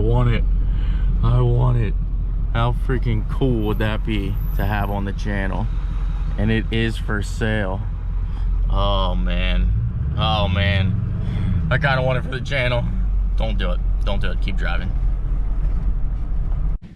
want it. I want it. How freaking cool would that be to have on the channel? And it is for sale. Oh man. Oh man. I kind of want it for the channel. Don't do it. Don't do it. Keep driving.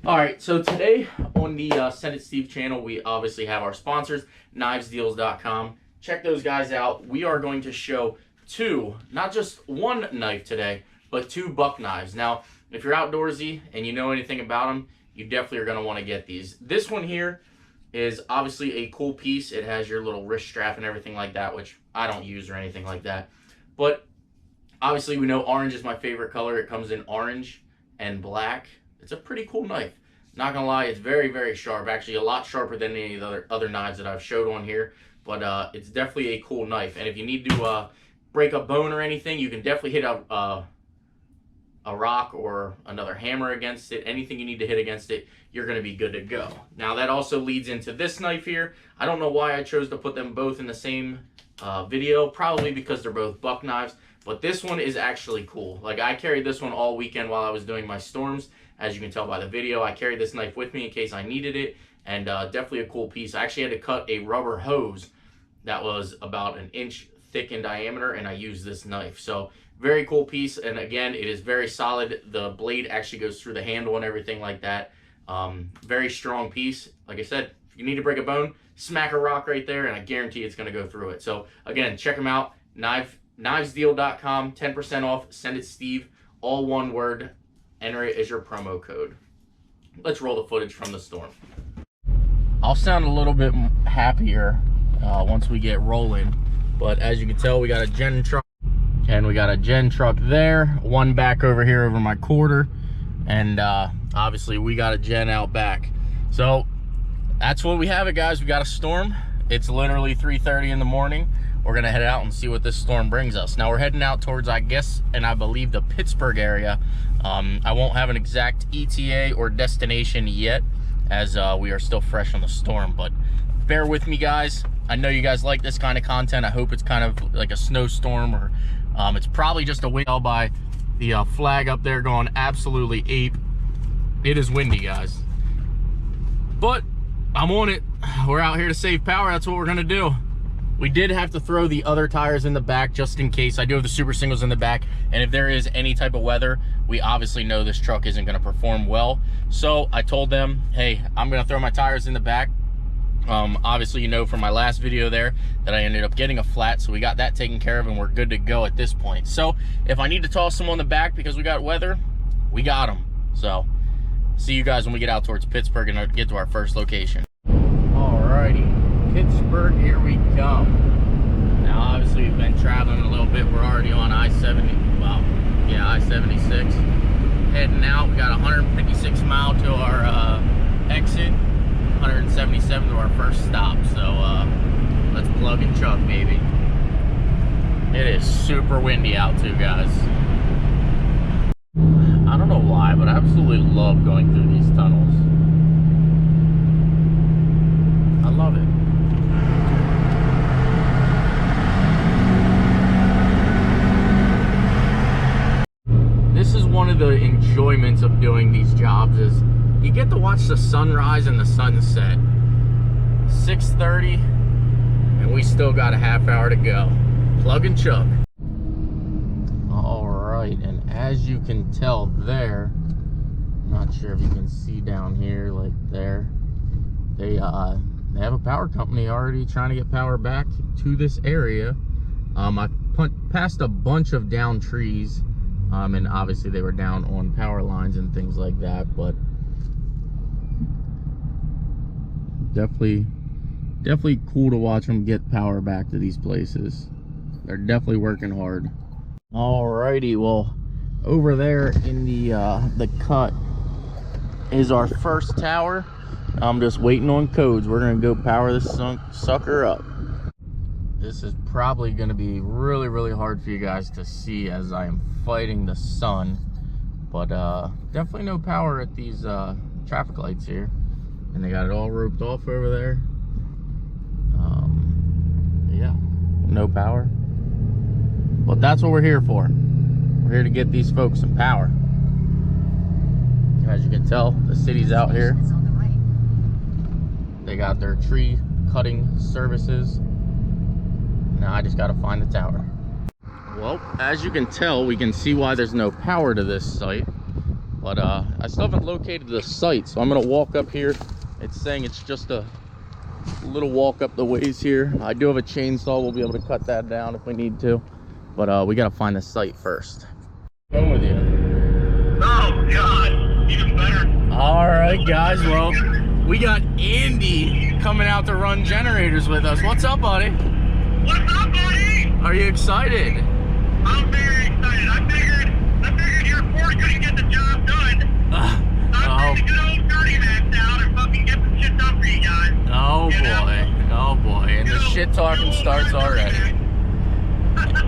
All right, so today on the SendIt Steve channel, we obviously have our sponsors, knivesdeals.com. Check those guys out. We are going to show two, not just one knife today, but two buck knives. Now, if you're outdoorsy and you know anything about them, you definitely are going to want to get these. This one here is obviously a cool piece. It has your little wrist strap and everything like that, which I don't use or anything like that. But obviously we know orange is my favorite color. It comes in orange and black. It's a pretty cool knife. Not gonna lie, it's very, very sharp. Actually, a lot sharper than any of the other knives that I've showed on here. But it's definitely a cool knife. And if you need to break a bone or anything, you can definitely hit a rock or another hammer against it. Anything you need to hit against it, you're going to be good to go. Now that also leads into this knife here. I don't know why I chose to put them both in the same video, probably because they're both buck knives, but this one is actually cool. Like, I carried this one all weekend while I was doing my storms. As you can tell by the video, I carried this knife with me in case I needed it, and definitely a cool piece. I actually had to cut a rubber hose that was about an inch thick in diameter, and I used this knife. So very cool piece, and again, it is very solid. The blade actually goes through the handle and everything like that. Very strong piece. Like I said, if you need to break a bone, smack a rock right there, and I guarantee it's going to go through it. So again, check them out. knivesdeal.com, 10% off. SendIt Steve, all one word. Enter it as your promo code. Let's roll the footage from the storm. I'll sound a little bit happier once we get rolling, but as you can tell, we got a gen truck. And we got a gen truck there, one back over here over my quarter, and obviously we got a gen out back. So that's what we have it, guys. We got a storm. It's literally 3:30 in the morning. We're gonna head out and see what this storm brings us. Now we're heading out towards, I guess, and I believe the Pittsburgh area. I won't have an exact ETA or destination yet, as we are still fresh on the storm, but bear with me, guys. I know you guys like this kind of content. I hope it's kind of like a snowstorm, or it's probably just a wind by the flag up there going absolutely ape. It is windy, guys. But I'm on it. We're out here to save power. That's what we're gonna do. We did have to throw the other tires in the back just in case. I do have the super singles in the back, and if there is any type of weather, we obviously know this truck isn't gonna perform well. So I told them, hey, I'm gonna throw my tires in the back. Obviously, you know from my last video there that I ended up getting a flat, so we got that taken care of and we're good to go at this point. So if I need to toss them on the back because we got weather, we got them. So see you guys when we get out towards Pittsburgh and get to our first location. Alrighty, Pittsburgh, here we come. Now obviously we've been traveling a little bit. We're already on I-70, well, yeah, I-76. Heading out, we got 156 mile to our exit. 177 to our first stop, so let's plug and chug, baby. It is super windy out too, guys. I don't know why, but I absolutely love going through these tunnels. I love it. This is one of the enjoyments of doing these jobs, is you get to watch the sunrise and the sunset. 6:30, and we still got a half hour to go. Plug and chug. All right, and as you can tell there, not sure if you can see down here, like there, they have a power company already trying to get power back to this area. I passed a bunch of down trees, and obviously they were down on power lines and things like that, but definitely cool to watch them get power back to these places. They're definitely working hard. Alrighty, well, over there in the cut is our first tower. I'm just waiting on codes. We're gonna go power this sucker up. This is probably gonna be really, really hard for you guys to see as I am fighting the sun, but definitely no power at these traffic lights here. And they got it all roped off over there. Yeah, no power. But that's what we're here for. We're here to get these folks some power. As you can tell, the city's out here. They got their tree cutting services. Now I just gotta find the tower. Well, as you can tell, we can see why there's no power to this site. But I still haven't located the site, so I'm gonna walk up here. It's saying it's just a little walk up the ways here. I do have a chainsaw. We'll be able to cut that down if we need to. But we gotta find the site first. Going with you. Oh God, even better. All right, guys. Well, we got Andy coming out to run generators with us. What's up, buddy? What's up, buddy? Are you excited? I'm very excited. I figured your Ford couldn't get the job done. I'm taking the good old 30 max out and fucking get some shit done for you guys. Oh boy, oh boy, and the shit talking starts already.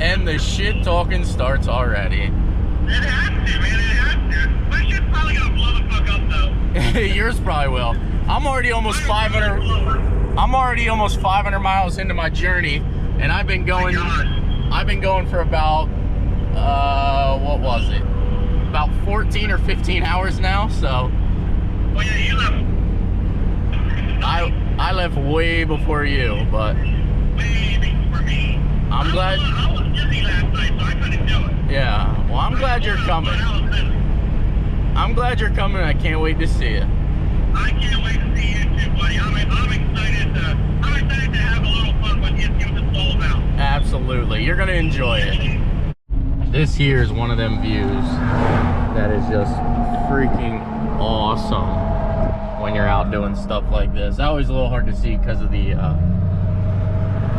And the shit talking starts already. It has to, man. It has to. My shit's probably gonna blow the fuck up though. Yours probably will. I'm already almost 500. I'm already almost 500 miles into my journey, and I've been going. I've been going for about what was it? About 14 or 15 hours now. So. Oh yeah, you left. I left way before you, but. Way before me. I'm glad. I was busy last night, so I couldn't do it. Yeah. Well, I'm glad you're coming. I'm glad you're coming. I can't wait to see you. I can't wait to see you too, buddy. I'm excited to have a little fun with you and see what it's all about. Absolutely. You're going to enjoy it. This here is one of them views that is just freaking awesome when you're out doing stuff like this. Always a little hard to see because of the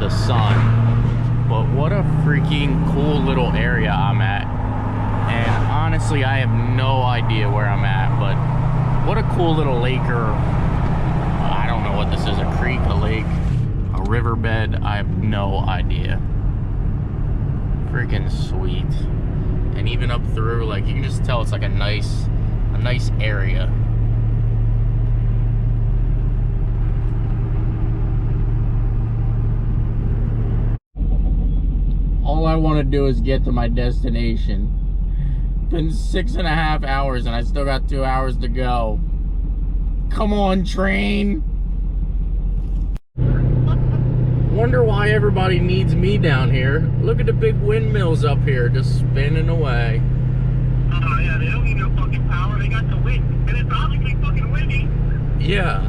sun. But what a freaking cool little area I'm at. And honestly, I have no idea where I'm at, but what a cool little lake, or I don't know what this is, a creek, a lake, a riverbed, I have no idea. Freaking sweet. And even up through, like, you can just tell it's like a nice area. All I want to do is get to my destination. Been 6.5 hours and I still got 2 hours to go. Come on, train. Wonder why everybody needs me down here. Look at the big windmills up here just spinning away. Oh yeah, they don't need no fucking power. They got the wind, and it's obviously fucking windy. Yeah.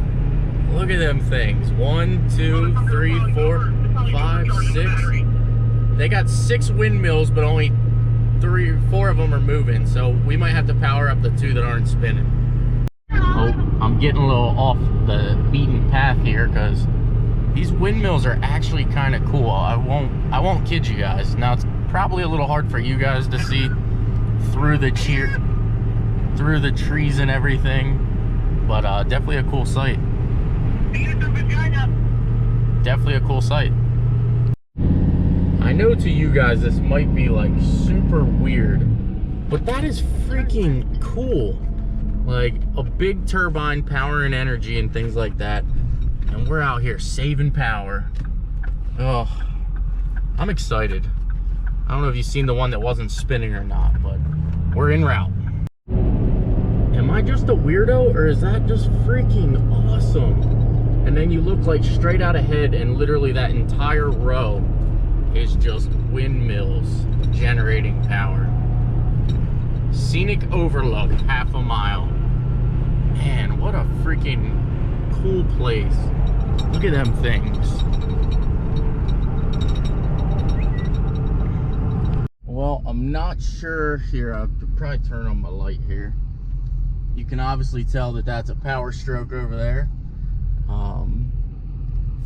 Look at them things. 1, 2, 3, 4, 5, 6. They got 6 windmills, but only 3 or 4 of them are moving, so we might have to power up the 2 that aren't spinning. Oh, I'm getting a little off the beaten path here because these windmills are actually kind of cool. I won't kid you guys. Now it's probably a little hard for you guys to see through the trees and everything, but definitely a cool sight. Definitely a cool sight. I know to you guys this might be like super weird, but that is freaking cool. Like a big turbine powering energy and things like that, and we're out here saving power. Oh, I'm excited. I don't know if you've seen the one that wasn't spinning or not, but we're en route. Am I just a weirdo, or is that just freaking awesome? And then you look like straight out ahead, and literally that entire row is just windmills generating power. Scenic overlook, half a mile. Man, what a freaking cool place. Look at them things. Well, I'm not sure here. I could probably turn on my light here. You can obviously tell that that's a power stroke over there.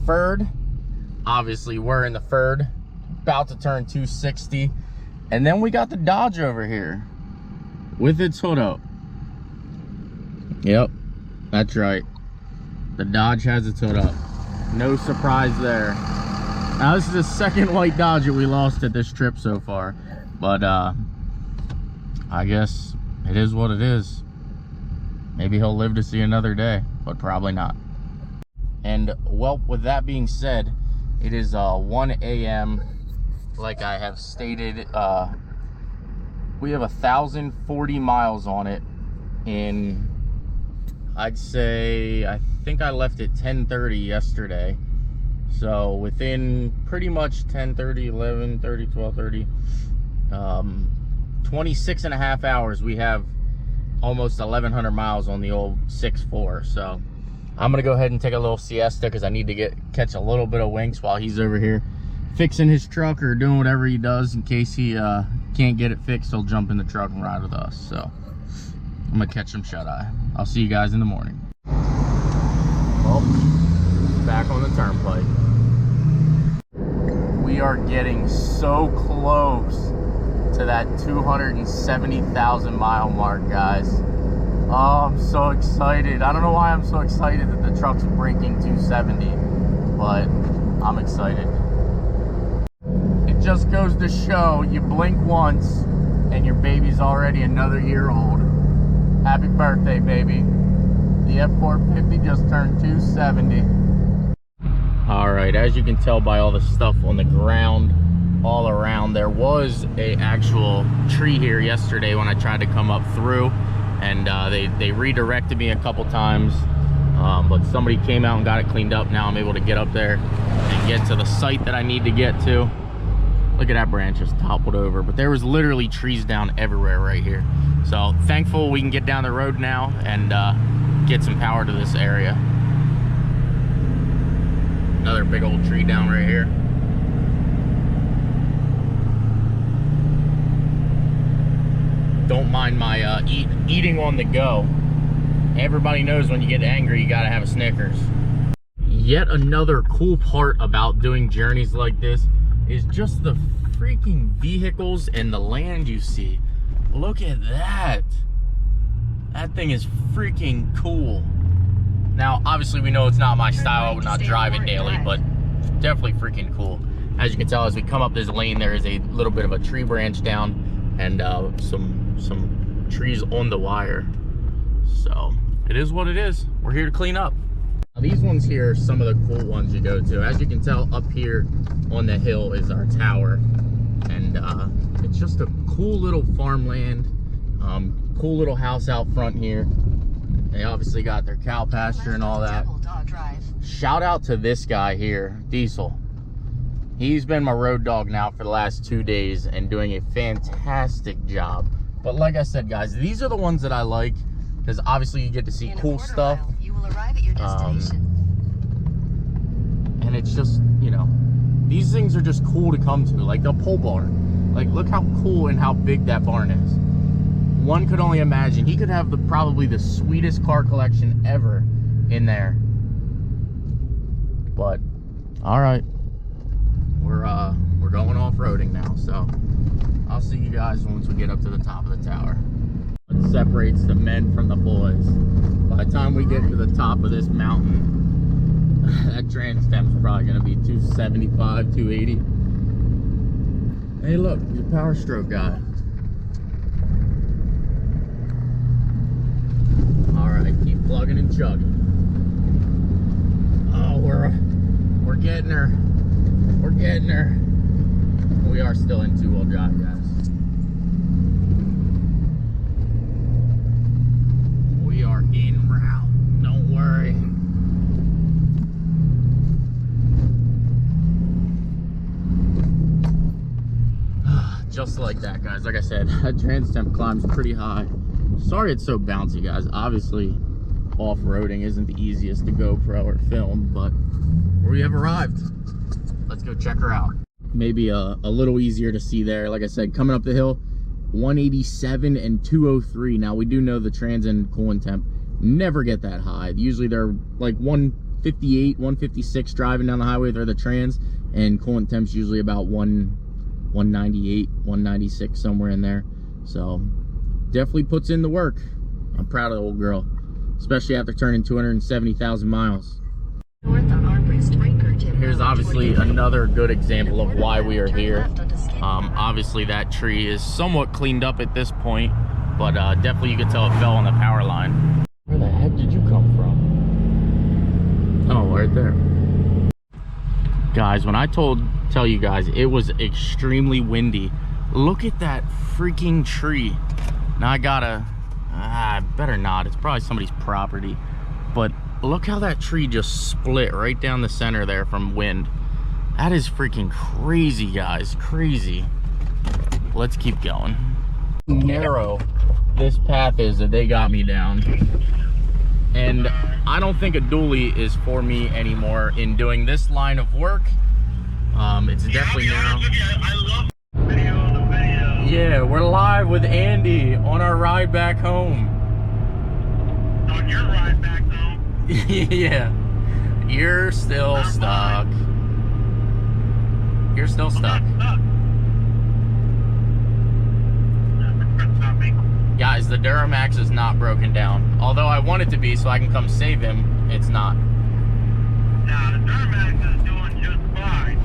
Ferd. Obviously, we're in the Ferd. About to turn 260. And then we got the Dodge over here with its hood up. Yep, that's right. The Dodge has its hood up. No surprise there. Now, this is the second white Dodge that we lost at this trip so far. But I guess it is what it is. Maybe he'll live to see another day, but probably not. And well, with that being said, it is 1 a.m. Like I have stated, we have 1,040 miles on it in I'd say, I think I left at 10:30 yesterday. So within pretty much 10:30, 11:30, 12:30, 26 and a half hours, we have almost 1,100 miles on the old 6.4. So I'm gonna go ahead and take a little siesta because I need to catch a little bit of winks while he's over here fixing his truck or doing whatever he does. In case he can't get it fixed, he'll jump in the truck and ride with us. So I'm gonna catch him shut-eye. I'll see you guys in the morning. Well, back on the turnpike. We are getting so close to that 270,000 mile mark, guys. Oh, I'm so excited. I don't know why I'm so excited that the truck's breaking 270, but I'm excited. It just goes to show, you blink once and your baby's already another year old. Happy birthday, baby. The F450 just turned 270. All right, as you can tell by all the stuff on the ground all around, there was a actual tree here yesterday when I tried to come up through, and they redirected me a couple times, but somebody came out and got it cleaned up. Now I'm able to get up there and get to the site that I need to get to. Look at that branch just toppled over, but there was literally trees down everywhere right here. So thankful we can get down the road now and get some power to this area. Another big old tree down right here. Don't mind my eating on the go. Everybody knows when you get angry, you gotta have a Snickers. Yet another cool part about doing journeys like this is just the freaking vehicles and the land you see. Look at that. That thing is freaking cool. Now, obviously we know it's not my style. I would not drive it daily, but definitely freaking cool. As you can tell, as we come up this lane, there is a little bit of a tree branch down and some trees on the wire. So it is what it is. We're here to clean up. Now, these ones here are some of the cool ones you go to. As you can tell, up here on the hill is our tower, and it's just a cool little farmland, cool little house out front here. They obviously got their cow pasture and all that. Shout out to this guy here, Diesel. He's been my road dog now for the last 2 days and doing a fantastic job. But like I said, guys, these are the ones that I like because obviously you get to see cool stuff. You will arrive at your destination. And it's just, you know, these things are just cool to come to. Like the pole barn. Like, look how cool and how big that barn is. One could only imagine. He could have probably the sweetest car collection ever in there. But, all right. We're going off-roading now, so I'll see you guys once we get up to the top of the tower. What separates the men from the boys. By the time we get to the top of this mountain, that trans temp's probably gonna be 275, 280. Hey look, the Power Stroke guy. Alright, keep plugging and chugging. Oh, we're getting her. We're getting her. We are still in two-wheel drive, guys. We are en route. Don't worry. Just like that, guys. Like I said, that trans temp climb's pretty high. Sorry it's so bouncy, guys. Obviously, off-roading isn't the easiest to GoPro or film, but we have arrived. Let's go check her out. Maybe a little easier to see there. Like I said, coming up the hill, 187 and 203. Now, we do know the trans and coolant temp never get that high. Usually they're like 158, 156 driving down the highway. They're the trans, and coolant temp's usually about 198, 196, somewhere in there. So definitely puts in the work. I'm proud of the old girl, especially after turning 270,000 miles. Here's obviously another good example of why we are here. Obviously that tree is somewhat cleaned up at this point, but definitely you can tell it fell on the power line. Where the heck did you come from? Oh, right there. Guys, when I tell you guys it was extremely windy, look at that freaking tree. Now I gotta better not. It's probably somebody's property. But look how that tree just split right down the center there from wind. That is freaking crazy, guys. Crazy. Let's keep going. Narrow this path is that they got me down. And I don't think a dually is for me anymore in doing this line of work. It's definitely narrow. I love the video. Yeah, we're live with Andy on our ride back home. On your ride back home. Yeah. You're still stuck. You're still stuck. Guys, the Duramax is not broken down. Although I want it to be so I can come save him, it's not. Nah, the Duramax is doing just fine.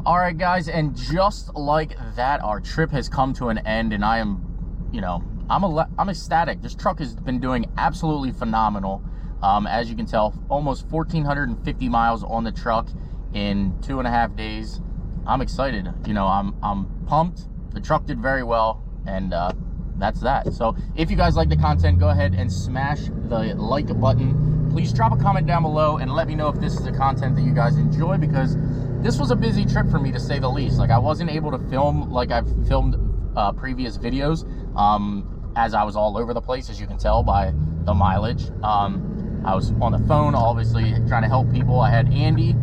Alright guys, and just like that, our trip has come to an end, and I am, you know, I'm ecstatic. This truck has been doing absolutely phenomenal. As you can tell, almost 1,450 miles on the truck in 2.5 days. I'm excited. You know, I'm pumped. The truck did very well, and that's that. So if you guys like the content, go ahead and smash the like button. Please drop a comment down below and let me know if this is the content that you guys enjoy, because this was a busy trip for me, to say the least. Like, I wasn't able to film like I've filmed previous videos, as I was all over the place, as you can tell by the mileage. I was on the phone, obviously, trying to help people. I had Andy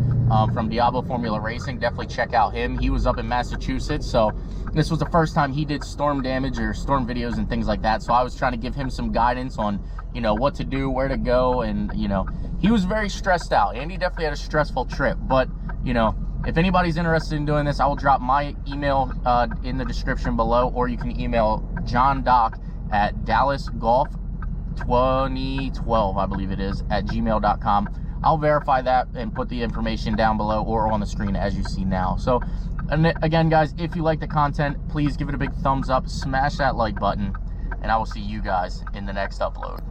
from Diablo Formula Racing. Definitely check out him. He was up in Massachusetts, so this was the first time he did storm damage or storm videos and things like that. So I was trying to give him some guidance on, you know, what to do, where to go, and, you know, he was very stressed out. Andy definitely had a stressful trip, but, you know, if anybody's interested in doing this, I will drop my email in the description below, or you can email John Dock at DallasGolf2012, I believe it is, at gmail.com. I'll verify that and put the information down below or on the screen as you see now. So, and again, guys, if you like the content, please give it a big thumbs up, smash that like button, and I will see you guys in the next upload.